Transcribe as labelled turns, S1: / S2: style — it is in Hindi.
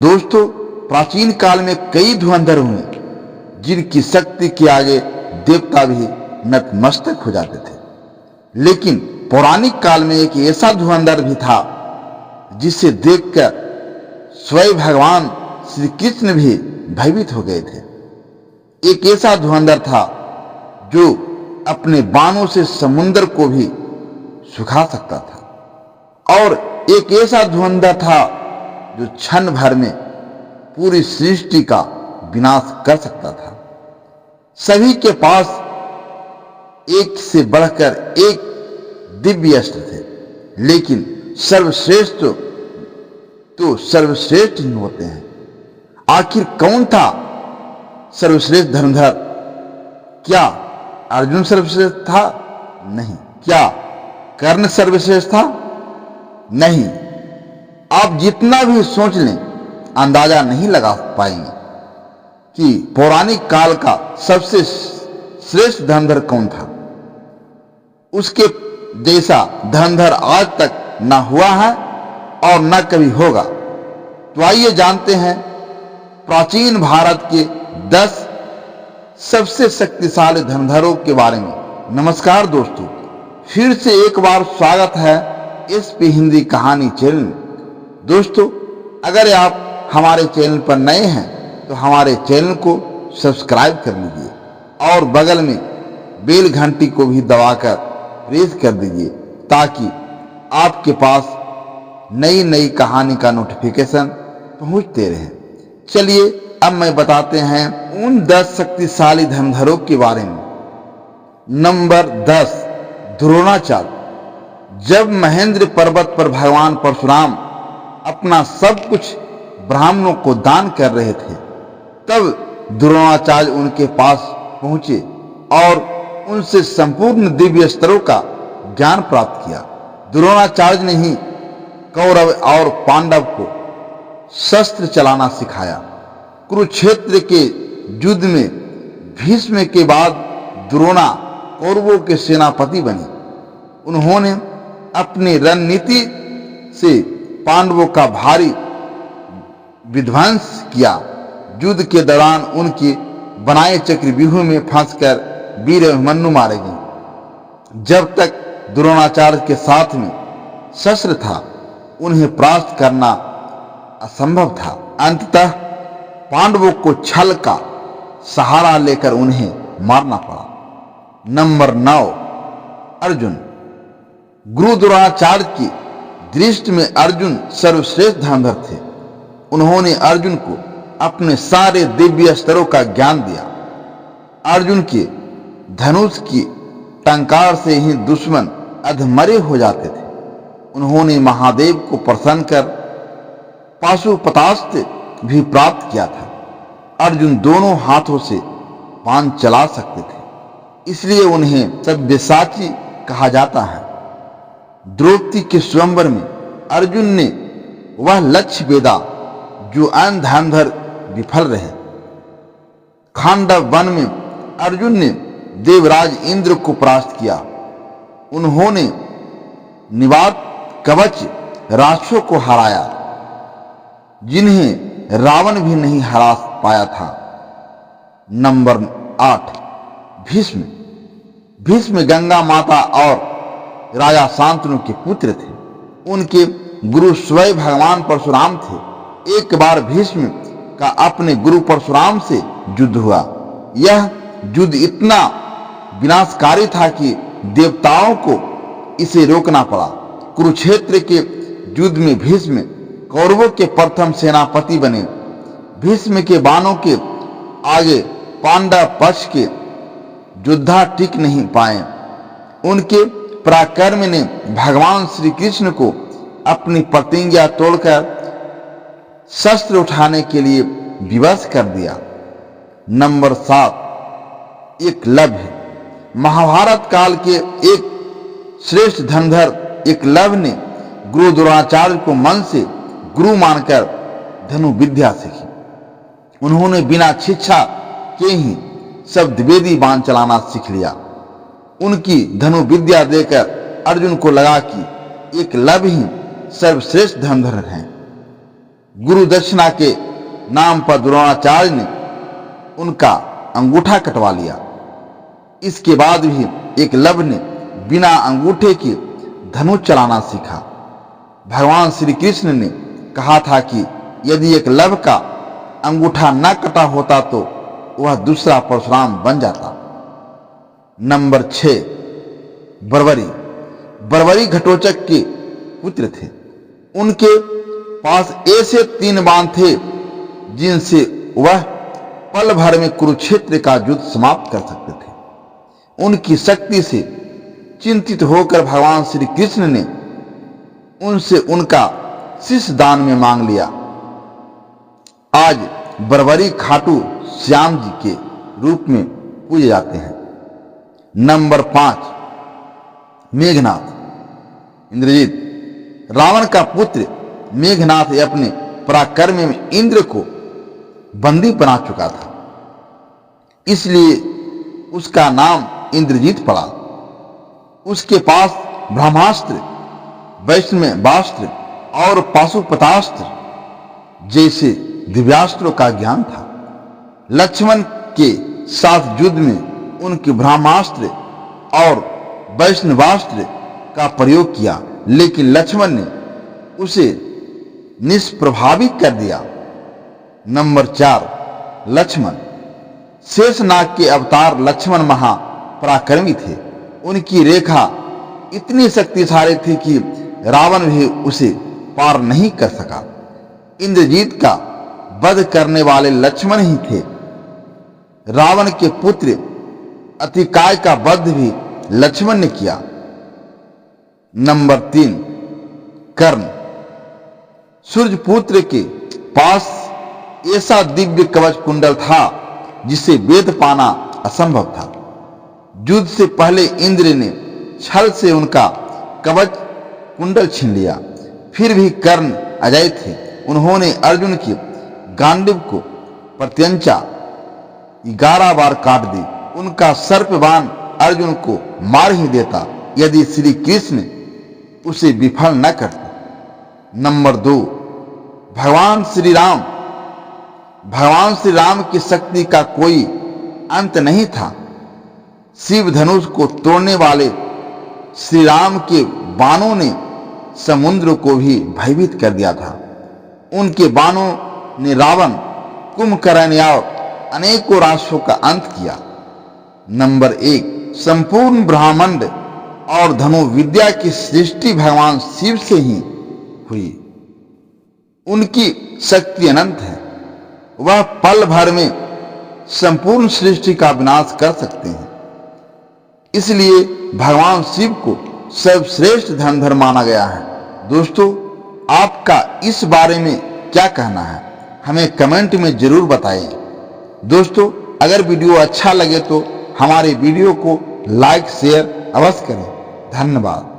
S1: दोस्तों, प्राचीन काल में कई धुरंधर हुए जिनकी शक्ति के आगे देवता भी नतमस्तक हो जाते थे। लेकिन पौराणिक काल में एक ऐसा धुरंधर भी था जिसे देखकर स्वयं भगवान श्री कृष्ण भी भयभीत हो गए थे। एक ऐसा धुरंधर था जो अपने बाणों से समुद्र को भी सुखा सकता था, और एक ऐसा धुरंधर था जो क्षण भर में पूरी सृष्टि का विनाश कर सकता था। सभी के पास एक से बढ़कर एक दिव्य अस्त्र थे, लेकिन सर्वश्रेष्ठ तो सर्वश्रेष्ठ ही होते हैं। आखिर कौन था सर्वश्रेष्ठ धनुर्धर? क्या अर्जुन सर्वश्रेष्ठ था? नहीं। क्या कर्ण सर्वश्रेष्ठ था? नहीं। आप जितना भी सोच लें अंदाजा नहीं लगा पाएंगे कि पौराणिक काल का सबसे श्रेष्ठ धनुर्धर कौन था। उसके जैसा धनुर्धर आज तक न हुआ है और न कभी होगा। तो आइए जानते हैं प्राचीन भारत के 10 सबसे शक्तिशाली धनुर्धरों के बारे में। नमस्कार दोस्तों, फिर से एक बार स्वागत है एसपी हिंदी कहानी चैनल में। दोस्तों, अगर आप हमारे चैनल पर नए हैं तो हमारे चैनल को सब्सक्राइब कर लीजिए और बगल में बेल घंटी को भी दबाकर प्रेस कर दीजिए ताकि आपके पास नई नई कहानी का नोटिफिकेशन पहुंचते रहे। चलिए अब मैं बताते हैं उन 10 शक्तिशाली धनुर्धरों के बारे में। नंबर 10, द्रोणाचार्य। जब महेंद्र पर्वत पर भगवान परशुराम अपना सब कुछ ब्राह्मणों को दान कर रहे थे, तब द्रोणाचार्य उनके पास पहुंचे और उनसे संपूर्ण दिव्य अस्त्रों का ज्ञान प्राप्त किया। द्रोणाचार्य ने ही कौरव और पांडव को शस्त्र चलाना सिखाया। कुरुक्षेत्र के युद्ध में भीष्म के बाद द्रोणा कौरवों के सेनापति बने। उन्होंने अपनी रणनीति से पांडवों का भारी विध्वंस किया। युद्ध के दौरान उनके बनाए चक्रव्यूह में फंसकर वीर अभिमन्यु मारे गए। जब तक द्रोणाचार्य के साथ में शस्त्र था, उन्हें परास्त करना असंभव था। अंततः पांडवों को छल का सहारा लेकर उन्हें मारना पड़ा। नंबर 9, अर्जुन। गुरु द्रोणाचार्य की दृष्टि में अर्जुन सर्वश्रेष्ठ धनुर्धर थे। उन्होंने अर्जुन को अपने सारे दिव्य अस्त्रों का ज्ञान दिया। अर्जुन के धनुष की टंकार से ही दुश्मन अधमरे हो जाते थे। उन्होंने महादेव को प्रसन्न कर पाशुपतास्त्र भी प्राप्त किया था। अर्जुन दोनों हाथों से बाण चला सकते थे, इसलिए उन्हें सव्यसाची कहा जाता है। द्रौपदी के स्वयंवर में अर्जुन ने वह लक्ष्य वेदा जो अन्य धनुर्धर विफल रहे। खांडव वन में अर्जुन ने देवराज इंद्र को परास्त किया। उन्होंने निवात कवच राक्षसों को हराया, जिन्हें रावण भी नहीं हरा पाया था। नंबर 8, भीष्म। भीष्म गंगा माता और राजा शांतनु के पुत्र थे। उनके गुरु स्वयं भगवान परशुराम थे। एक बार भीष्म का अपने गुरु परशुराम से युद्ध हुआ। यह युद्ध इतना विनाशकारी था कि देवताओं को इसे रोकना पड़ा। कुरुक्षेत्र के युद्ध में भीष्म कौरवों के प्रथम सेनापति बने। भीष्म के बाणों के आगे पांडव पक्ष के योद्धा टिक नहीं पाए। उनके पराक्रम ने भगवान श्री कृष्ण को अपनी प्रतिज्ञा तोड़कर शस्त्र उठाने के लिए विवश कर दिया। नंबर 7, एकलव्य। महाभारत काल के एक श्रेष्ठ धनुर्धर एकलव्य ने गुरु द्रोणाचार्य को मन से गुरु मानकर धनु विद्या सीखी। उन्होंने बिना शिक्षा के ही शब्दवेदी बाण चलाना सीख लिया। उनकी धनु विद्या देकर अर्जुन को लगा कि एकलव्य ही सर्वश्रेष्ठ धनुर्धर हैं। गुरु दक्षिणा के नाम पर द्रोणाचार्य ने उनका अंगूठा कटवा लिया। इसके बाद भी एकलव्य ने बिना अंगूठे के धनुष चलाना सीखा। भगवान श्री कृष्ण ने कहा था कि यदि एकलव्य का अंगूठा न कटा होता तो वह दूसरा परशुराम बन जाता। नंबर 6, बर्बरी। बर्बरी घटोत्कच के पुत्र थे। उनके पास ऐसे 3 बाण थे जिनसे वह पल भर में कुरुक्षेत्र का युद्ध समाप्त कर सकते थे। उनकी शक्ति से चिंतित होकर भगवान श्री कृष्ण ने उनसे उनका शिष्य दान में मांग लिया। आज बर्बरी खाटू श्याम जी के रूप में पूजे जाते हैं। नंबर 5, मेघनाथ। इंद्रजीत। रावण का पुत्र मेघनाथ अपने पराक्रम में इंद्र को बंदी बना चुका था, इसलिए उसका नाम इंद्रजीत पड़ा। उसके पास ब्रह्मास्त्र, वैष्णवास्त्र और पाशुपतास्त्र जैसे दिव्यास्त्रों का ज्ञान था। लक्ष्मण के साथ युद्ध में उनके ब्रह्मास्त्र और वैष्णवास्त्र का प्रयोग किया, लेकिन लक्ष्मण ने उसे निष्प्रभावित कर दिया। नंबर 4, लक्ष्मण। शेषनाग के अवतार लक्ष्मण महापराक्रमी थे। उनकी रेखा इतनी शक्तिशाली थी कि रावण भी उसे पार नहीं कर सका। इंद्रजीत का वध करने वाले लक्ष्मण ही थे। रावण के पुत्र अतिकाय का वध भी लक्ष्मण ने किया। नंबर 3, कर्ण। सूर्यपुत्र के पास ऐसा दिव्य कवच कुंडल था जिसे वेद पाना असंभव था। युद्ध से पहले इंद्र ने छल से उनका कवच कुंडल छीन लिया। फिर भी कर्ण अजय थे। उन्होंने अर्जुन की गांडीव को प्रत्यंचा 11 बार काट दी। उनका सर्प बाण अर्जुन को मार ही देता यदि श्री कृष्ण उसे विफल न करते। नंबर 2, भगवान श्री राम। भगवान श्री राम की शक्ति का कोई अंत नहीं था। शिव धनुष को तोड़ने वाले श्री राम के बाणों ने समुद्र को भी भयभीत कर दिया था। उनके बाणों ने रावण, कुंभकर्ण और अनेकों राष्ट्रों का अंत किया। नंबर 1, संपूर्ण ब्रह्मांड और धनु विद्या की सृष्टि भगवान शिव से ही हुई। उनकी शक्ति अनंत है। वह पल भर में संपूर्ण सृष्टि का विनाश कर सकते हैं। इसलिए भगवान शिव को सर्वश्रेष्ठ धनुर्धर माना गया है। दोस्तों, आपका इस बारे में क्या कहना है, हमें कमेंट में जरूर बताएं। दोस्तों, अगर वीडियो अच्छा लगे तो हमारे वीडियो को लाइक शेयर अवश्य करें। धन्यवाद।